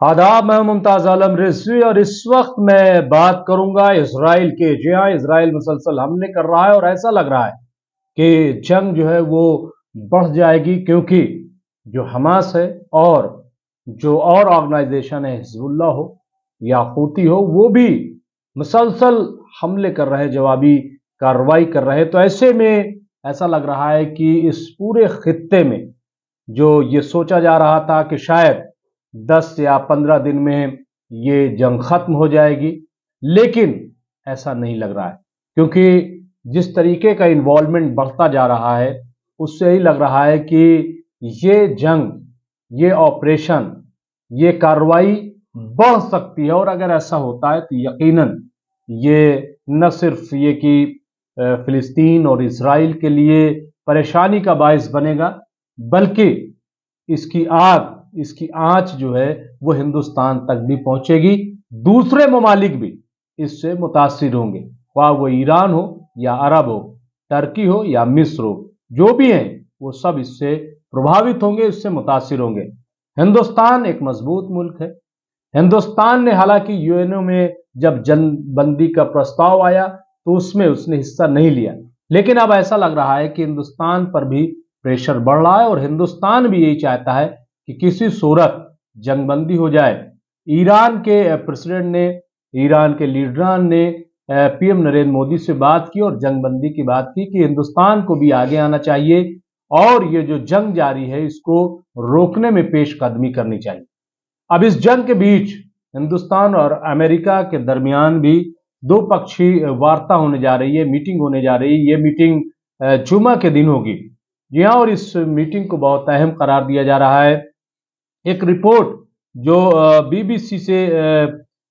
आदाब, मैं मुमताज आलम रिजवी और इस वक्त मैं बात करूंगा इसराइल के। जी हाँ, इसराइल मुसलसल हमले कर रहा है और ऐसा लग रहा है कि जंग जो है वो बढ़ जाएगी, क्योंकि जो हमास है और जो और ऑर्गेनाइजेशन है, हिजबुल्लाह हो या हूती हो, वो भी मुसलसल हमले कर रहे हैं, जवाबी कार्रवाई कर रहे हैं। तो ऐसे में ऐसा लग रहा है कि इस पूरे खित्ते में जो ये सोचा जा रहा था कि शायद 10 या 15 दिन में ये जंग खत्म हो जाएगी, लेकिन ऐसा नहीं लग रहा है, क्योंकि जिस तरीके का इन्वॉल्वमेंट बढ़ता जा रहा है उससे ही लग रहा है कि ये जंग, ये ऑपरेशन, ये कार्रवाई बढ़ सकती है। और अगर ऐसा होता है तो यकीनन ये न सिर्फ ये कि फिलिस्तीन और इसराइल के लिए परेशानी का बायस बनेगा, बल्कि इसकी आंच जो है वो हिंदुस्तान तक भी पहुंचेगी। दूसरे ममालिक भी इससे मुतासिर होंगे, वह वो ईरान हो या अरब हो, टर्की हो या मिस्र हो, जो भी हैं वो सब इससे प्रभावित होंगे, इससे मुतासिर होंगे। हिंदुस्तान एक मजबूत मुल्क है। हिंदुस्तान ने हालांकि यूएनओ में जब जंगबंदी का प्रस्ताव आया तो उसमें उसने हिस्सा नहीं लिया, लेकिन अब ऐसा लग रहा है कि हिंदुस्तान पर भी प्रेशर बढ़ रहा है और हिंदुस्तान भी यही चाहता है कि किसी सूरत जंगबंदी हो जाए। ईरान के प्रेसिडेंट ने, ईरान के लीडरान ने पीएम नरेंद्र मोदी से बात की और जंगबंदी की बात की कि हिंदुस्तान को भी आगे आना चाहिए और ये जो जंग जारी है इसको रोकने में पेशकदमी करनी चाहिए। अब इस जंग के बीच हिंदुस्तान और अमेरिका के दरमियान भी दो पक्षी वार्ता होने जा रही है, मीटिंग होने जा रही है। ये मीटिंग जुमा के दिन होगी। जी हाँ, और इस मीटिंग को बहुत अहम करार दिया जा रहा है। एक रिपोर्ट जो बीबीसी से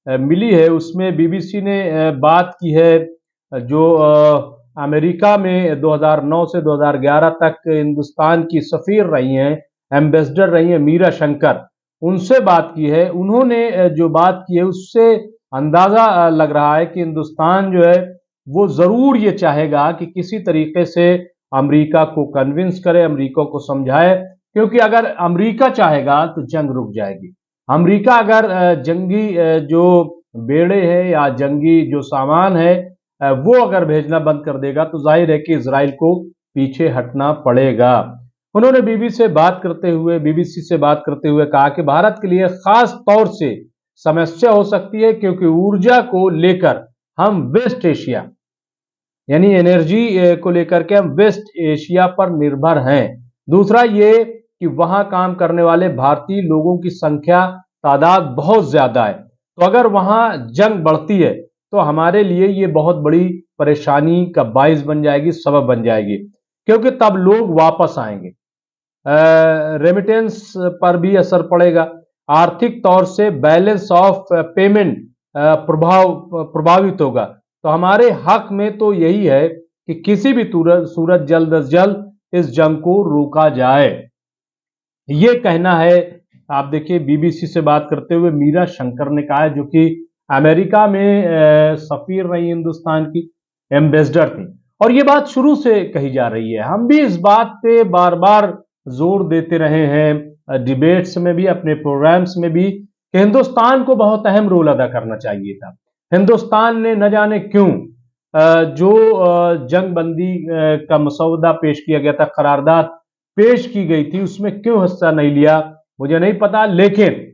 मिली है, उसमें बीबीसी ने बात की है, जो अमेरिका में 2009 से 2011 तक हिंदुस्तान की सफीर रही हैं, एम्बेसडर रही हैं, मीरा शंकर, उनसे बात की है। उन्होंने जो बात की है उससे अंदाजा लग रहा है कि हिंदुस्तान जो है वो जरूर ये चाहेगा कि किसी तरीके से अमेरिका को कन्विंस करे, अमेरिका को समझाए, क्योंकि अगर अमेरिका चाहेगा तो जंग रुक जाएगी। अमेरिका अगर जंगी जो बेड़े हैं या जंगी जो सामान है वो अगर भेजना बंद कर देगा तो जाहिर है कि इजराइल को पीछे हटना पड़ेगा। उन्होंने बीबीसी से बात करते हुए कहा कि भारत के लिए खास तौर से समस्या हो सकती है, क्योंकि ऊर्जा को लेकर हम वेस्ट एशिया, यानी एनर्जी को लेकर के हम वेस्ट एशिया पर निर्भर हैं। दूसरा ये कि वहां काम करने वाले भारतीय लोगों की संख्या, तादाद बहुत ज्यादा है, तो अगर वहां जंग बढ़ती है तो हमारे लिए ये बहुत बड़ी परेशानी का बाइस बन जाएगी, सबब बन जाएगी, क्योंकि तब लोग वापस आएंगे, रेमिटेंस पर भी असर पड़ेगा, आर्थिक तौर से बैलेंस ऑफ पेमेंट प्रभावित होगा। तो हमारे हक में तो यही है कि किसी भी सूरत जल्द अज जल्द इस जंग को रोका जाए। ये कहना है, आप देखिए बीबीसी से बात करते हुए मीरा शंकर ने कहा है, जो कि अमेरिका में सफीर रही हिंदुस्तान की, एम्बेसडर थी, और ये बात शुरू से कही जा रही है। हम भी इस बात पे बार बार जोर देते रहे हैं, डिबेट्स में भी, अपने प्रोग्राम्स में भी, कि हिंदुस्तान को बहुत अहम रोल अदा करना चाहिए था। हिंदुस्तान ने न जाने क्यों जो जंग बंदी का मसौदा पेश किया गया था, करारदाद पेश की गई थी, उसमें क्यों हिस्सा नहीं लिया मुझे नहीं पता। लेकिन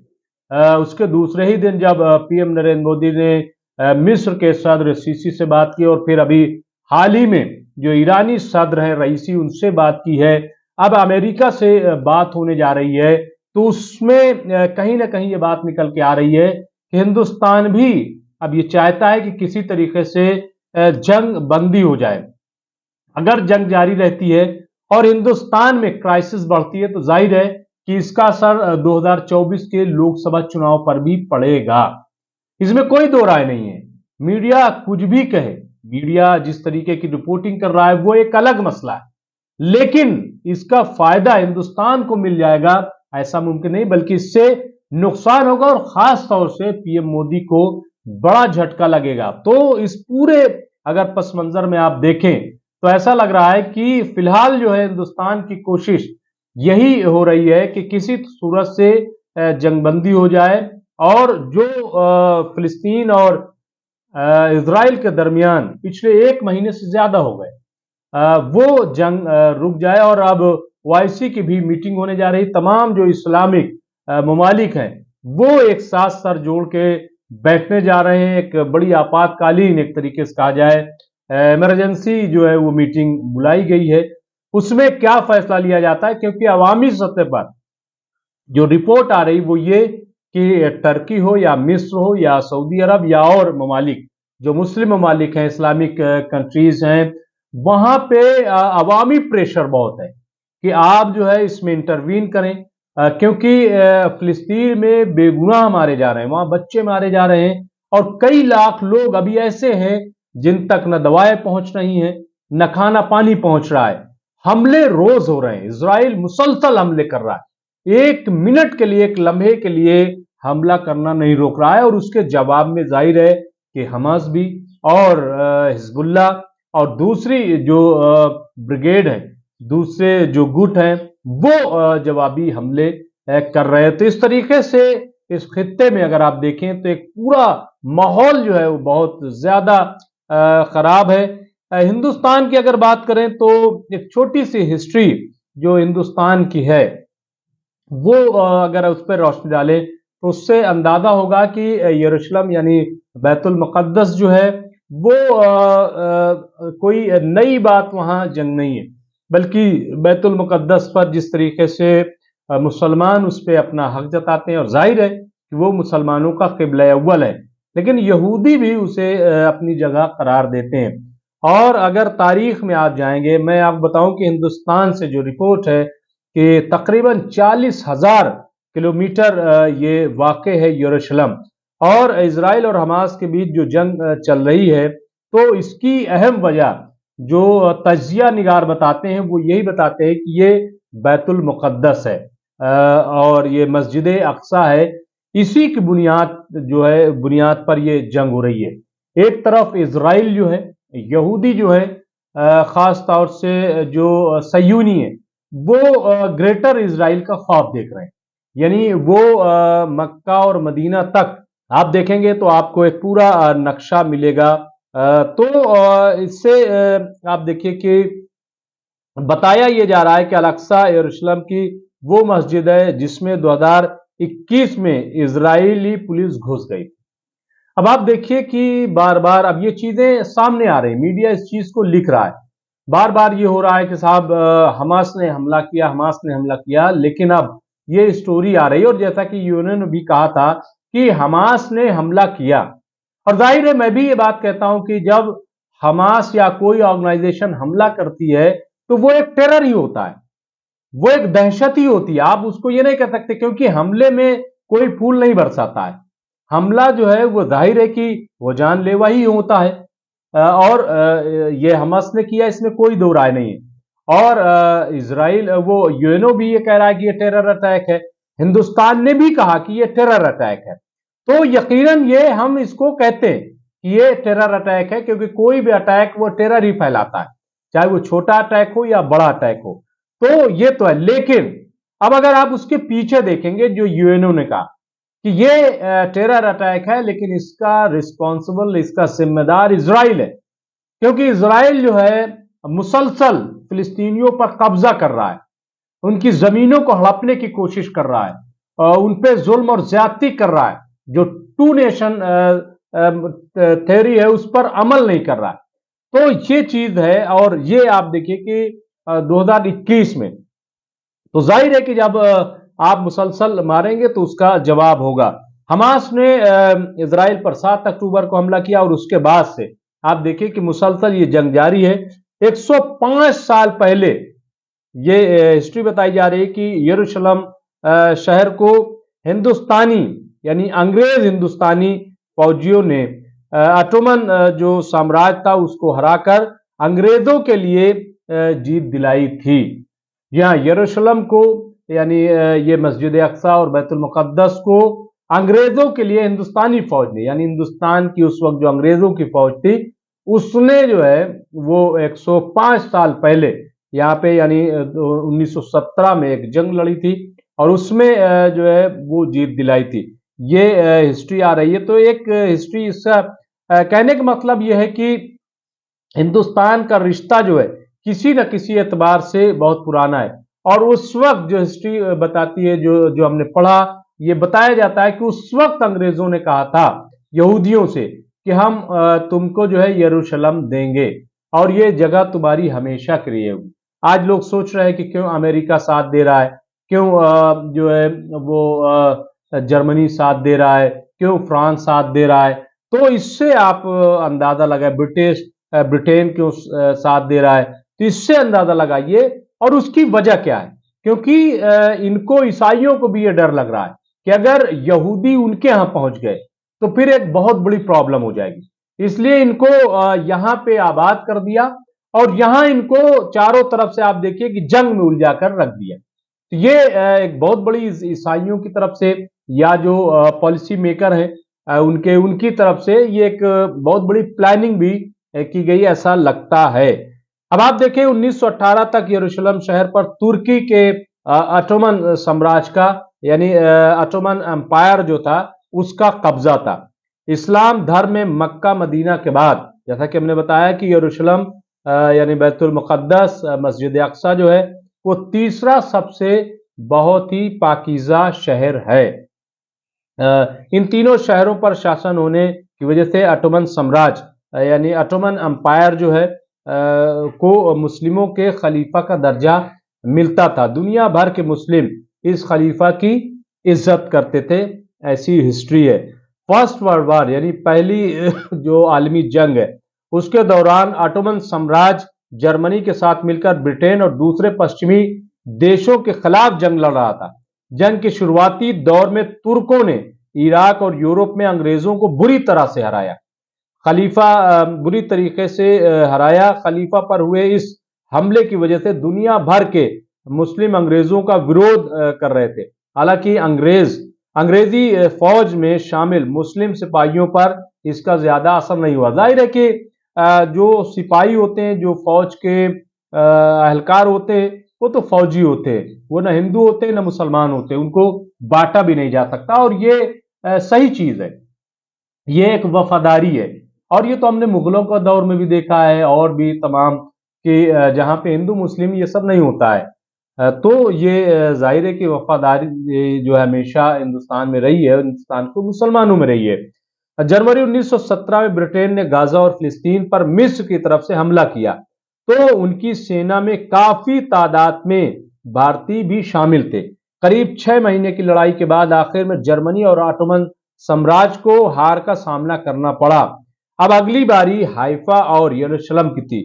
उसके दूसरे ही दिन जब पीएम नरेंद्र मोदी ने मिस्र के सदर सीसी से बात की और फिर अभी हाल ही में जो ईरानी सदर हैं रईसी, उनसे बात की है, अब अमेरिका से बात होने जा रही है, तो उसमें कहीं ना कहीं ये बात निकल के आ रही है कि हिंदुस्तान भी अब ये चाहता है कि किसी तरीके से जंग बंदी हो जाए। अगर जंग जारी रहती है और हिंदुस्तान में क्राइसिस बढ़ती है तो जाहिर है कि इसका असर 2024 के लोकसभा चुनाव पर भी पड़ेगा। इसमें कोई दो राय नहीं है। मीडिया कुछ भी कहे, मीडिया जिस तरीके की रिपोर्टिंग कर रहा है वो एक अलग मसला है, लेकिन इसका फायदा हिंदुस्तान को मिल जाएगा ऐसा मुमकिन नहीं, बल्कि इससे नुकसान होगा और खास तौर से पीएम मोदी को बड़ा झटका लगेगा। तो इस पूरे अगर पस मंजर में आप देखें तो ऐसा लग रहा है कि फिलहाल जो है हिंदुस्तान की कोशिश यही हो रही है कि किसी सूरत से जंगबंदी हो जाए और जो फिलिस्तीन और इजराइल के दरमियान पिछले 1 महीने से ज्यादा हो गए, वो जंग रुक जाए और अब ओआईसी की भी मीटिंग होने जा रही। तमाम जो इस्लामिक ममालिक हैं वो एक साथ सर जोड़ के बैठने जा रहे हैं। एक बड़ी आपातकालीन एक तरीके से कहा जाए इमरजेंसी जो है वो मीटिंग बुलाई गई है। उसमें क्या फैसला लिया जाता है, क्योंकि अवामी सतह पर जो रिपोर्ट आ रही वो ये कि टर्की हो या मिस्र हो या सऊदी अरब या और ममालिक जो मुस्लिम ममालिक हैं, इस्लामिक कंट्रीज हैं, वहां पे अवामी प्रेशर बहुत है कि आप जो है इसमें इंटरवीन करें, क्योंकि फिलिस्तीन में बेगुनाह मारे जा रहे हैं, वहां बच्चे मारे जा रहे हैं और कई लाख लोग अभी ऐसे हैं जिन तक न दवाएं पहुंच रही हैं न खाना पानी पहुंच रहा है। हमले रोज हो रहे हैं, इजराइल मुसलसल हमले कर रहा है, 1 मिनट के लिए, 1 लम्हे के लिए हमला करना नहीं रोक रहा है। और उसके जवाब में जाहिर है कि हमास भी और हिजबुल्ला और दूसरी जो ब्रिगेड है, दूसरे जो गुट हैं, वो जवाबी हमले कर रहे हैं। तो इस तरीके से इस खित्ते में अगर आप देखें तो एक पूरा माहौल जो है वो बहुत ज्यादा खराब है। हिंदुस्तान की अगर बात करें तो एक छोटी सी हिस्ट्री जो हिंदुस्तान की है वो अगर उस पर रोशनी डालें तो उससे अंदाजा होगा कि यरूशलेम यानी बैतुल मुक़द्दस जो है वो कोई नई बात वहां जंग नहीं है, बल्कि बैतुल मुक़द्दस पर जिस तरीके से मुसलमान उस पर अपना हक जताते हैं और जाहिर है कि वो मुसलमानों का क़िबला अव्वल है, लेकिन यहूदी भी उसे अपनी जगह करार देते हैं। और अगर तारीख में आप जाएंगे, मैं आपको बताऊं कि हिंदुस्तान से जो रिपोर्ट है कि तकरीबन 40,000 किलोमीटर ये वाक़ है यरूशलेम, और इजराइल और हमास के बीच जो जंग चल रही है, तो इसकी अहम वजह जो तजिया निगार बताते हैं वो यही बताते हैं कि ये बैतुल मुक़द्दस है और ये मस्जिद अक्सा है। इसी की बुनियाद जो है, बुनियाद पर ये जंग हो रही है। एक तरफ इजराइल जो है, यहूदी जो है, खास तौर से जो सयूनी है, वो ग्रेटर इजराइल का ख्वाब देख रहे हैं, यानी वो मक्का और मदीना तक आप देखेंगे तो आपको एक पूरा नक्शा मिलेगा। तो इससे आप देखिए कि बताया ये जा रहा है कि अल-अक्सा यरूशलेम की वो मस्जिद है जिसमें 2021 में इजरायली पुलिस घुस गई। अब आप देखिए कि बार बार अब ये चीजें सामने आ रही, मीडिया इस चीज को लिख रहा है, बार बार ये हो रहा है कि साहब हमास ने हमला किया, हमास ने हमला किया, लेकिन अब ये स्टोरी आ रही है और जैसा कि यूएनओ ने भी कहा था कि हमास ने हमला किया। और जाहिर है मैं भी ये बात कहता हूं कि जब हमास या कोई ऑर्गेनाइजेशन हमला करती है तो वो एक टेरर ही होता है, वो एक दहशत ही होती है। आप उसको ये नहीं कह सकते, क्योंकि हमले में कोई फूल नहीं बरसाता है। हमला जो है वो जाहिर है कि वो जानलेवा ही होता है और ये हमास ने किया, इसमें कोई दो राय नहीं है। और इजराइल वो यूएनओ भी ये कह रहा है कि ये टेरर अटैक है, हिंदुस्तान ने भी कहा कि ये टेरर अटैक है। तो यकीनन ये हम इसको कहते हैं कि ये टेरर अटैक है, क्योंकि कोई भी अटैक वो टेरर ही फैलाता है, चाहे वो छोटा अटैक हो या बड़ा अटैक हो। तो ये तो है, लेकिन अब अगर आप उसके पीछे देखेंगे जो यूएनओ ने कहा कि ये टेरर अटैक है, लेकिन इसका रिस्पॉन्सिबल, इसका जिम्मेदार इजराइल है, क्योंकि इजराइल जो है मुसलसल फिलिस्तीनियों पर कब्जा कर रहा है, उनकी जमीनों को हड़पने की कोशिश कर रहा है, उन पे जुल्म और ज्यादती कर रहा है, जो टू नेशन थ्योरी है उस पर अमल नहीं कर रहा है। तो ये चीज है, और ये आप देखिए कि 2021 में तो जाहिर है कि जब आप मुसलसल मारेंगे तो उसका जवाब होगा। हमास ने इजराइल पर 7 अक्टूबर को हमला किया और उसके बाद से आप देखिए कि मुसलसल ये जंग जारी है। 105 साल पहले ये हिस्ट्री बताई जा रही है कि यरूशलेम शहर को हिंदुस्तानी यानी अंग्रेज हिंदुस्तानी फौजियों ने ऑटोमन जो साम्राज्य था उसको हराकर अंग्रेजों के लिए जीत दिलाई थी। यहाँ यरूशलेम को यानी ये मस्जिद अक्सा और बैतुल मुक़द्दस को अंग्रेजों के लिए हिंदुस्तानी फौज ने, यानी हिंदुस्तान की उस वक्त जो अंग्रेजों की फौज थी उसने जो है वो 105 साल पहले यहाँ पे यानी 1917 में एक जंग लड़ी थी और उसमें जो है वो जीत दिलाई थी। ये हिस्ट्री आ रही है। तो एक हिस्ट्री इसका कहने का मतलब यह है कि हिंदुस्तान का रिश्ता जो है किसी न किसी एतबार से बहुत पुराना है। और उस वक्त जो हिस्ट्री बताती है, जो जो हमने पढ़ा, ये बताया जाता है कि उस वक्त अंग्रेजों ने कहा था यहूदियों से कि हम तुमको जो है यरूशलेम देंगे और ये जगह तुम्हारी हमेशा के लिए होगी। आज लोग सोच रहे हैं कि क्यों अमेरिका साथ दे रहा है, क्यों जो है वो जर्मनी साथ दे रहा है, क्यों फ्रांस साथ दे रहा है। तो इससे आप अंदाजा लगाए, ब्रिटेन क्यों साथ दे रहा है, तो इससे अंदाजा लगाइए और उसकी वजह क्या है। क्योंकि इनको ईसाइयों को भी ये डर लग रहा है कि अगर यहूदी उनके यहां पहुंच गए तो फिर एक बहुत बड़ी प्रॉब्लम हो जाएगी। इसलिए इनको यहां पे आबाद कर दिया और यहां इनको चारों तरफ से आप देखिए कि जंग में उलझा कर रख दिया। तो ये एक बहुत बड़ी ईसाइयों की तरफ से या जो पॉलिसी मेकर हैं उनके उनकी तरफ से ये एक बहुत बड़ी प्लानिंग भी की गई, ऐसा लगता है। अब आप देखिए 1918 तक यरूशलेम शहर पर तुर्की के ऑटोमन साम्राज्य का यानी ऑटोमन एम्पायर जो था उसका कब्जा था। इस्लाम धर्म में मक्का मदीना के बाद जैसा कि हमने बताया कि यरूशलेम यानी बैतुल मुकद्दस मस्जिद अक्सा जो है वो तीसरा सबसे बहुत ही पाकीज़ा शहर है। इन तीनों शहरों पर शासन होने की वजह से ऑटोमन साम्राज्य यानी ऑटोमन एम्पायर जो है को मुस्लिमों के खलीफा का दर्जा मिलता था। दुनिया भर के मुस्लिम इस खलीफा की इज्जत करते थे, ऐसी हिस्ट्री है। फर्स्ट वर्ल्ड वॉर यानी पहली जो आलमी जंग है उसके दौरान ऑटोमन साम्राज्य जर्मनी के साथ मिलकर ब्रिटेन और दूसरे पश्चिमी देशों के खिलाफ जंग लड़ रहा था। जंग के शुरुआती दौर में तुर्कों ने इराक और यूरोप में अंग्रेजों को बुरी तरह से हराया। खलीफा बुरी तरीके से हराया। खलीफा पर हुए इस हमले की वजह से दुनिया भर के मुस्लिम अंग्रेजों का विरोध कर रहे थे। हालांकि अंग्रेजी फौज में शामिल मुस्लिम सिपाहियों पर इसका ज्यादा असर नहीं हुआ। जाहिर है कि जो सिपाही होते हैं, जो फौज के एहलकार होते हैं, वो तो फौजी होते हैं, वो ना हिंदू होते हैं ना मुसलमान होते हैं, उनको बांटा भी नहीं जा सकता। और ये सही चीज है, ये एक वफादारी है। और ये तो हमने मुगलों का दौर में भी देखा है और भी तमाम कि जहां पे हिंदू मुस्लिम ये सब नहीं होता है। तो ये जाहिर है कि वफादारी जो है हमेशा हिंदुस्तान में रही है, हिंदुस्तान को मुसलमानों में रही है। जनवरी 1917 में ब्रिटेन ने गाजा और फिलिस्तीन पर मिस्र की तरफ से हमला किया तो उनकी सेना में काफी तादाद में भारतीय भी शामिल थे। करीब 6 महीने की लड़ाई के बाद आखिर में जर्मनी और ऑटोमन साम्राज्य को हार का सामना करना पड़ा। अब अगली बारी हाइफा और यरूशलेम की थी।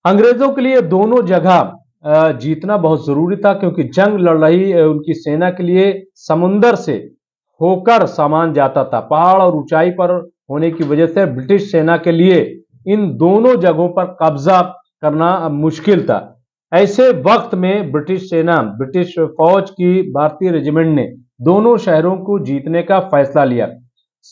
अंग्रेजों के लिए दोनों जगह जीतना बहुत जरूरी था क्योंकि जंग लड़ रही उनकी सेना के लिए समुंदर से होकर सामान जाता था। पहाड़ और ऊंचाई पर होने की वजह से ब्रिटिश सेना के लिए इन दोनों जगहों पर कब्जा करना मुश्किल था। ऐसे वक्त में ब्रिटिश फौज की भारतीय रेजिमेंट ने दोनों शहरों को जीतने का फैसला लिया।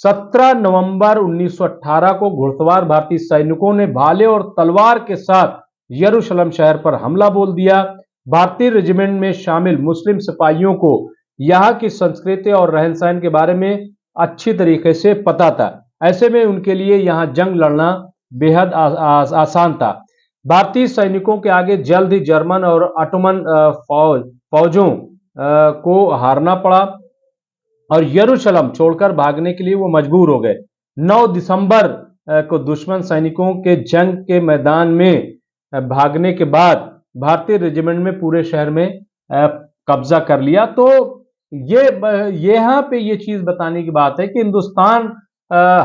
17 नवंबर 1918 को घुड़सवार भारतीय सैनिकों ने भाले और तलवार के साथ यरूशलेम शहर पर हमला बोल दिया। भारतीय रेजिमेंट में शामिल मुस्लिम सिपाहियों को यहाँ की संस्कृति और रहन सहन के बारे में अच्छी तरीके से पता था। ऐसे में उनके लिए यहाँ जंग लड़ना बेहद आसान था। भारतीय सैनिकों के आगे जल्द ही जर्मन और ऑटोमन फौजों को हारना पड़ा और यरूशलेम छोड़कर भागने के लिए वो मजबूर हो गए। 9 दिसंबर को दुश्मन सैनिकों के जंग के मैदान में भागने के बाद भारतीय रेजिमेंट में पूरे शहर में कब्जा कर लिया। तो ये यहाँ पे ये चीज बताने की बात है कि हिंदुस्तान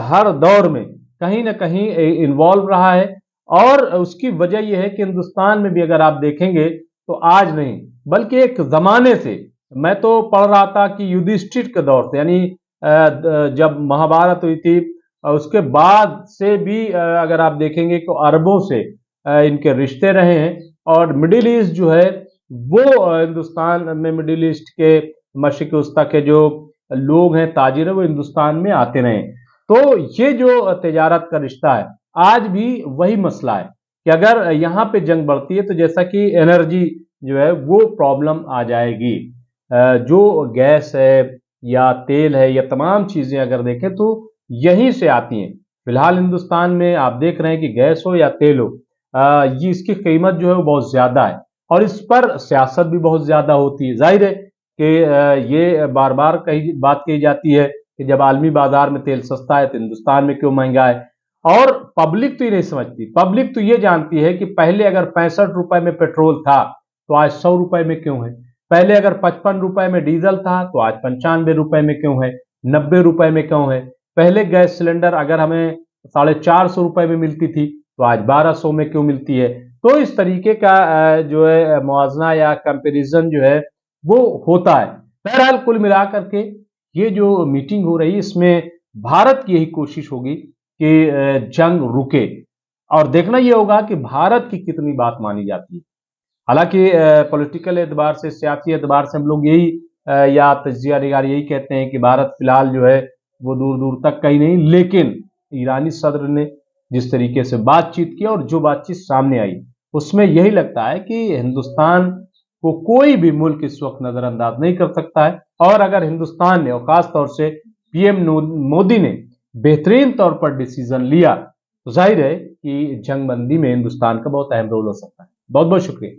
हर दौर में कहीं ना कहीं इन्वॉल्व रहा है और उसकी वजह यह है कि हिंदुस्तान में भी अगर आप देखेंगे तो आज नहीं बल्कि एक जमाने से, मैं तो पढ़ रहा था कि युधिष्ठिर के दौर से यानी जब महाभारत हुई थी उसके बाद से भी अगर आप देखेंगे तो अरबों से इनके रिश्ते रहे हैं। और मिडिल ईस्ट जो है वो हिंदुस्तान में, मिडिल ईस्ट के मशरिक वस्ता के जो लोग हैं, ताजिर है, वो हिंदुस्तान में आते रहे। तो ये जो तिजारत का रिश्ता है आज भी वही मसला है कि अगर यहाँ पे जंग बढ़ती है तो जैसा कि एनर्जी जो है वो प्रॉब्लम आ जाएगी। जो गैस है या तेल है, या तमाम चीजें अगर देखें तो यहीं से आती हैं। फिलहाल हिंदुस्तान में आप देख रहे हैं कि गैस हो या तेल हो, ये इसकी कीमत जो है वो बहुत ज्यादा है, और इस पर सियासत भी बहुत ज्यादा होती है। जाहिर है कि ये बार बार कही बात कही जाती है कि जब आलमी बाजार में तेल सस्ता है तो हिंदुस्तान में क्यों महंगा है। और पब्लिक तो ये नहीं समझती, पब्लिक तो ये जानती है कि पहले अगर 65 रुपए में पेट्रोल था तो आज 100 रुपए में क्यों है, पहले अगर 55 रुपए में डीजल था तो आज 95 रुपए में क्यों है, 90 रुपए में क्यों है। पहले गैस सिलेंडर अगर हमें 450 रुपए में मिलती थी तो आज 1200 में क्यों मिलती है। तो इस तरीके का जो है मुआवजा या कंपैरिजन जो है वो होता है। बहरहाल कुल मिलाकर के ये जो मीटिंग हो रही है इसमें भारत की यही कोशिश होगी कि जंग रुके, और देखना ये होगा कि भारत की कितनी बात मानी जाती है। हालांकि पॉलिटिकल एतबार से, सियासी एतबार से हम लोग यही या तजिया निगार यही कहते हैं कि भारत फिलहाल जो है वो दूर दूर तक कहीं नहीं, लेकिन ईरानी सदर ने जिस तरीके से बातचीत की और जो बातचीत सामने आई उसमें यही लगता है कि हिंदुस्तान को कोई भी मुल्क इस वक्त नजरअंदाज नहीं कर सकता है। और अगर हिंदुस्तान ने और खास तौर से पीएम मोदी ने बेहतरीन तौर पर डिसीजन लिया तो जाहिर है कि जंगबंदी में हिंदुस्तान का बहुत अहम रोल हो सकता है। बहुत बहुत शुक्रिया।